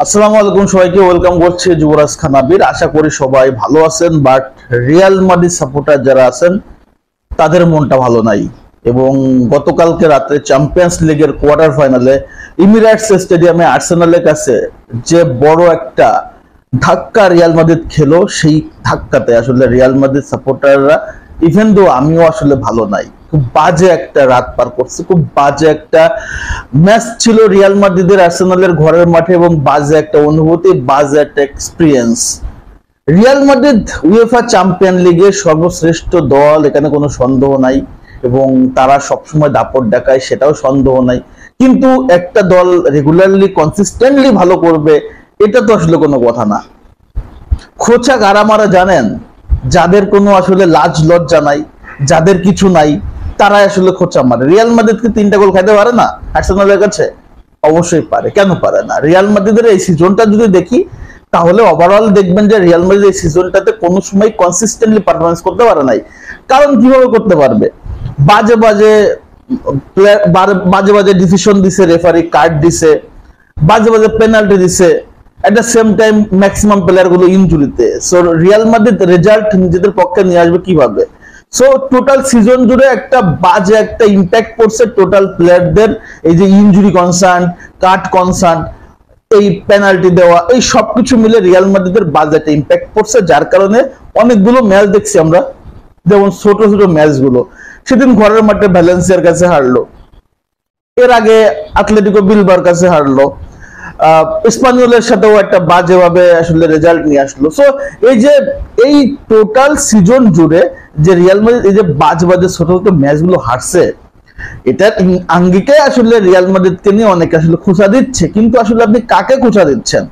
আসসালামু আলাইকুম সবাইকে ওয়েলকাম করছে যুবরাজ খান আবির। আশা করি সবাই ভালো আছেন, বাট রিয়াল মাদ্রিদ সাপোর্টার যারা আছেন তাদের মনটা ভালো নাই। এবং গতকালকে রাতে চ্যাম্পিয়ন্স লিগের কোয়ার্টার ফাইনালে ইমিরেটস স্টেডিয়ামে আর্সেনালের কাছে যে বড় একটা ধাক্কা রিয়াল মাদ্রিদ খেলো, সেই ধাক্কাতে আসলে রিয়াল মাদ্রিদ সাপোর্টাররা, ইভেন দো আমিও আসলে ভালো নাই, খুব বাজে একটা রাত পার করছে, খুব বাজে একটা ম্যাচ ছিল রিয়াল মাদ্রিদের আর্সেনালের ঘরের মাঠে, এবং বাজে একটা অনুভূতি, বাজে একটা experience. Real Madrid UEFA champion লিগের সর্বশ্রেষ্ঠ দল, এখানে কোনো সন্দেহ নাই, এবং তারা সবসময় দাপট দেখায়, সেটাও সন্দেহ নাই। কিন্তু একটা দল রেগুলারলি কনসিস্টেন্টলি ভালো করবে, এটা তো আসলে কোনো কথা না। খোঁচা কারা মারা জানেন? যাদের কোনো আসলে লাজ লজ্জা নাই, যাদের কিছু নাই, তারাই আসলে খোঁচা মারে। রিয়াল মাদ্রিদকে 3টা গোল খাইতে পারে না আর্সেনালের কাছে? অবশ্যই পারে, কেন পারে না? রিয়াল মাদ্রিদের এই সিজনটা যদি দেখি, তাহলে ওভারঅল দেখবেন যে রিয়াল মাদ্রিদ এই সিজনটাতে কোনো সময় কনসিস্টেন্টলি পারফরমেন্স করতে পারে নাই। কারণ কিভাবে করতে পারবে? বাজে বাজে বাজে বাজে ডিসিশন দিছে, রেফারি কার্ড দিছে, বাজে বাজে পেনাল্টি দিছে, at the same time maximum player গুলো ইনজুরিতে। সো রিয়াল মাদ্রিদ রেজাল্ট নিজেদের পক্ষে নিয়ে আসবে কিভাবে? সো টোটাল সিজন জুড়ে একটা বাজে একটা ইম্প্যাক্ট পড়ছে টোটাল প্লেয়ারদের, এই যে ইনজুরি কনসার্ন, কাট কনসার্ন, এই পেনাল্টি দেওয়া, এই সবকিছু মিলে রিয়াল মাদ্রিদের বাজে একটা ইম্প্যাক্ট পড়ছে, যার কারণে অনেকগুলো ম্যাচ দেখছি আমরা, যেমন ছোট ছোট ম্যাচগুলো। সেদিন ঘরের মাঠে ভ্যালেন্সিয়ার কাছে হারলো, এর আগে আতলেটিকো বিলবার কাছে হারলো, স্পানিওলের সাথেও একটা বাজেভাবে আসলে রেজাল্ট নিয়ে আসলো। সো এই যে এই টোটাল সিজন জুড়ে যে রিয়াল মাদ্রিদ এই যে বাজে বাজে ছোট ছোট ম্যাচগুলো হারছে, এটার আঙ্গিকে আসলে রিয়াল মাদ্রিদকে নিয়ে অনেকে আসলে খোঁচা দিচ্ছে। কিন্তু আসলে আপনি কাকে খোঁচা দিচ্ছেন?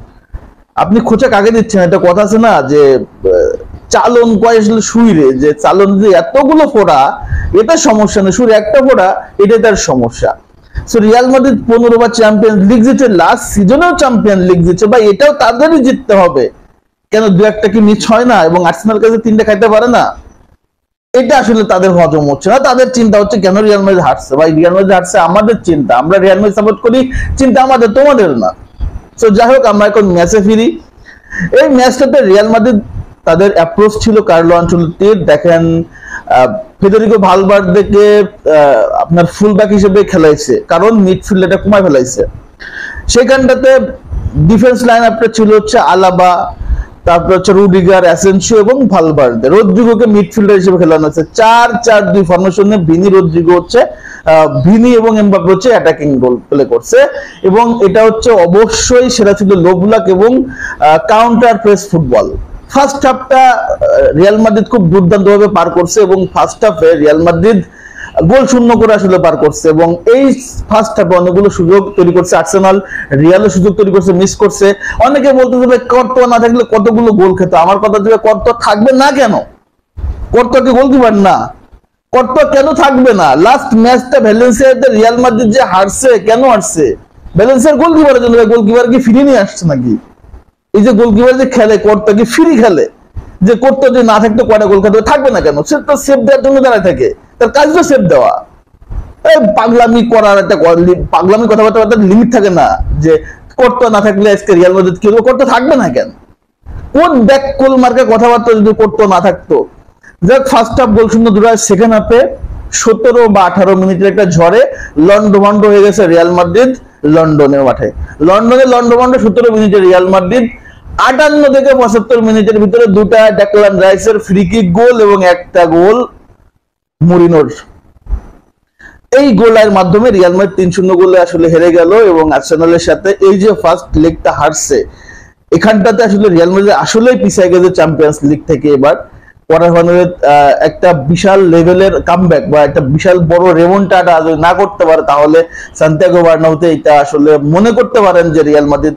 আপনি খোঁচা কাকে দিচ্ছেন? একটা কথা আছে না যে চালন কয় আসলে শুইরে, যে চালন যে এতগুলো ফোড়া, এটা সমস্যা না, শুরু একটা ফোড়া, এটাই তার সমস্যা। সো রিয়াল মাদ্রিদ 15 বার চ্যাম্পিয়ন্স লিগ জিতে, লাস্ট সিজনেও চ্যাম্পিয়ন লিগ জিতছে, বা এটাও তাদেরই জিততে হবে। কেন দু একটা কি মিস হয় না? এবং আর্সেনাল কাছে 3টা খাইতে পারে না? এটা আসলে তাদের হজম হচ্ছে না। তাদের চিন্তা হচ্ছে কেন রিয়াল মাদ্রিদ হারছে। ভাই রিয়াল মাদ্রিদ হারছে আমাদের চিন্তা, আমরা রিয়াল মাদ্রিদ সাপোর্ট করি, চিন্তা আমাদের, তোমাদের না। সো যাই হোক, আমরা এখন ম্যাচে ফিরি। এই ম্যাচটাতে রিয়াল মাদ্রিদ তাদের অ্যাপ্রোচ ছিল কার্লো আনচেলত্তির। দেখেন, ফেদেরিকো ভালভার্দেকে আপনার ফুলব্যাক হিসেবে খেলাইছে, কারণ মিডফিল্ড এটা কমায় ফেলাইছে। সেখানটাতে ডিফেন্স লাইন আপটা ছিল হচ্ছে আলাবা, তারপর হচ্ছে রুডিগার, অ্যাসেনসিও এবং ভালভার্দে। রদ্রিগোকে মিডফিল্ডার হিসেবে খেলানো হচ্ছে 4-4-2 ফরমেশনে। ভিনি রদ্রিগো হচ্ছে ভিনি এবং এমবাপ্পে হচ্ছে অ্যাটাকিং রোল প্লে করছে, এবং এটা হচ্ছে অবশ্যই সেটা ছিল লো ব্লক এবং কাউন্টার প্রেস ফুটবল। ফার্স্ট হাফটা রিয়াল মাদ্রিদ খুব দুর্দান্তভাবে পার করছে, এবং ফার্স্ট হাফে রিয়াল মাদ্রিদ গোল শূন্য করে আসলে পার করছে, এবং এই ফার্স্ট হাফে অনেকগুলো সুযোগ তৈরি করছে আর্সেনাল, রিয়ালও সুযোগ তৈরি করছে, মিস করছে। অনেকে বলতে হবে কর্তোয়া না থাকলে কতগুলো গোল খেত। আমার কথা হচ্ছে কর্তোয়া থাকবে না কেন? কর্তোয়া কি গোলকিপার না? কর্তোয়া কেন থাকবে না? লাস্ট ম্যাচটা ভ্যালেন্সিয়াতে রিয়াল মাদ্রিদ যে হারছে, কেন হারছে? ভ্যালেন্সিয়ার গোলকিপারের জন্য। গোলকিপার কি ফিরে নিয়ে আসছে নাকি? এই যে গোলকিপার যে খেলে, কর্তোয়া কি ফ্রি খেলে? যে কর্তোয়া যদি না থাকতো কয়টা গোল খেতে থাকবে না কেন? সে তো সেভ দেওয়ার জন্য দাঁড়ায় থাকে, তার কাজ তো সেভ দেওয়া। পাগলামি করার একটা পাগলামি কথাবার্তা লিমিট থাকে না, যে কর্তোয়া না থাকলে আজকে রিয়াল মাদ্রিদ কি হলো? কর্তোয়া থাকবে না কেন? কোন ব্যাক কোল মার্কা কথাবার্তা যদি কর্তোয়া না থাকতো। যাক, ফার্স্ট হাফ গোল শূন্য দুরায়। সেকেন্ড হাফে 17 বা 18 মিনিটের একটা ঝড়ে লন্ডভন্ড হয়ে গেছে রিয়াল মাদ্রিদ লন্ডনের মাঠে। লন্ডনে লন্ডভন্ড 17 মিনিটে রিয়াল মাদ্রিদ 58 থেকে 75 মিনিটের ভিতরে দুটা ডেক্লান রাইসের ফ্রি কিক গোল এবং একটা গোল মুরিনোর। এই গোলের মাধ্যমে রিয়াল মাদ্রিদ 3-0 গোলে আসলে হেরে গেল, এবং আর্সেনালের সাথে এই যে ফার্স্ট লেগটা হারছে, এখানটাতে আসলে রিয়াল মাদ্রিদ আসলেই পিছিয়ে গেছে চ্যাম্পিয়ন্স লিগ থেকে। এবার কোয়ার্টার ফাইনালে একটা বিশাল লেভেলের কামব্যাক বা একটা বিশাল বড় রেমন্টাডা যদি না করতে পারে, তাহলে সান্তিয়াগো বার্নাব্যুতে এটা আসলে মনে করতে পারেন যে রিয়াল মাদ্রিদ,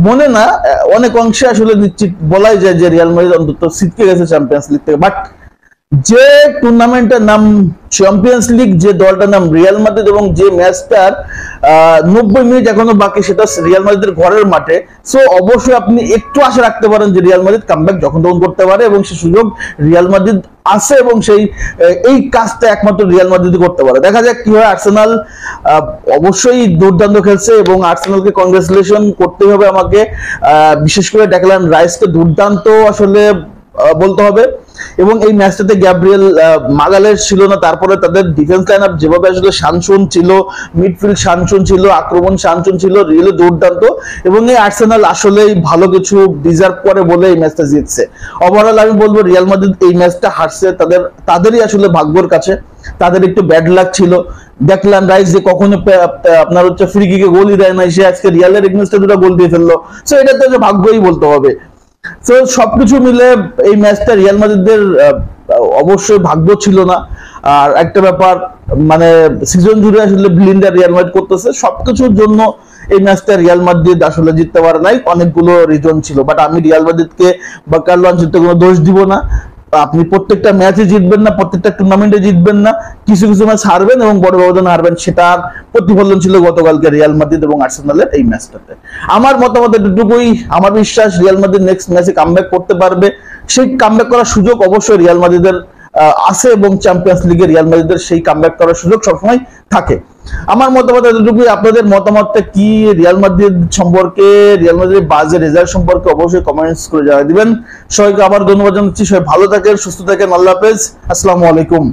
মনে না, অনেক অংশে আসলে নিশ্চিত বলাই যায় যে রিয়াল মাদ্রিদ অন্তত ছিটকে গেছে চ্যাম্পিয়ন্স লিগ থেকে। বাট যে টুর্নামেন্টের নাম চ্যাম্পিয়ন্স লিগ, যে দলটার নাম রিয়াল মাদ্রিদ এবং যে ম্যাচটার 90 মিনিট এখনো বাকি, সেটা রিয়াল মাদ্রিদের ঘরের মাঠে। সো অবশ্যই আপনি একটু আশা রাখতে পারেন যে রিয়াল মাদ্রিদ কামব্যাক যখন তখন করতে পারে এবং সে সুযোগ রিয়াল মাদ্রিদ আছে এবং সেই এই কাজটা একমাত্র রিয়াল মাদ্রিদ করতে পারে। দেখা যাক কি হয়। আর্সেনাল অবশ্যই দুর্দান্ত খেলছে এবং আর্সেনালকে কংগ্রেচুলেশন করতে হবে আমাকে, বিশেষ করে ডেকল্যান রাইসকে দুর্দান্ত আসলে বলতে হবে। এবং এই ম্যাচটাতে গ্যাব্রিয়েল মাগালেস ছিল না, তারপরে তাদের ডিফেন্স লাইন আপ যেভাবে আসলে শানসুন ছিল, মিডফিল্ড শানসুন ছিল, আক্রমণ শানসুন ছিল, রিয়েলি দুর্দান্ত। এবং এই আর্সেনাল আসলেই ভালো কিছু ডিজার্ভ করে বলে এই ম্যাচটা জিতছে। ওভারঅল আমি বলবো রিয়াল মাদ্রিদ এই ম্যাচটা হারছে তাদেরই আসলে ভাগ্যের কাছে, তাদের একটু ব্যাড লাক ছিল। ডেকল্যান রাইস যে কখনো আপনার হচ্ছে ফ্রি কিকে গোলই দেয় না, সে আজকে রিয়ালের এগেইনস্টে দুটো গোল দিয়ে ফেললো। সো এটা তো ভাগ্যই বলতে হবে। তো সবকিছু মিলে এই ম্যাচটা রিয়াল মাদ্রিদের অবশ্যই ভাগ্য ছিল না। আর একটা ব্যাপার, মানে সিজন জুড়ে আসলে ব্লিন্ডার রিয়াল মাদ্রিদ করতেছে, সবকিছুর জন্য এই ম্যাচটা রিয়াল মাদ্রিদ আসলে জিততে পারে নাই। অনেকগুলো রিজন ছিল, বাট আমি রিয়াল মাদ্রিদকে বা কার্লো আনচেলত্তিকে কোনো দোষ দিব না। আপনি প্রত্যেকটা ম্যাচে জিতবেন না, প্রত্যেকটা টুর্নামেন্টে জিতবেন না, কিছু কিছু ম্যাচ হারবেন এবং বড় ব্যবধানে হারবেন। সেটার প্রতিফলন ছিল গতকালকে রিয়াল মাদ্রিদ এবং আর্সেনালের এই ম্যাচটাতে। আমার মতামত এটুকুই। আমার বিশ্বাস রিয়াল মাদ্রিদ নেক্সট ম্যাচে কামব্যাক করতে পারবে। সেই কামব্যাক করার সুযোগ অবশ্যই রিয়াল মাদ্রিদের আছে এবং চ্যাম্পিয়ন্স লিগে রিয়াল মাদ্রিদের সেই কামব্যাক করার সুযোগ সবসময় থাকে। আমার মতামত এতটুকুই। আপনাদের মতামতটা কি রিয়াল মাদ্রিদ সম্পর্কে, রিয়াল মাদ্রিদ বাজে রেজাল্ট সম্পর্কে অবশ্যই কমেন্টস করে জানিয়ে দিবেন। সবাইকে আবার ধন্যবাদ জানাচ্ছি। সবাই ভালো থাকেন, সুস্থ থাকেন। আল্লাহ হাফেজ, আসসালামু আলাইকুম।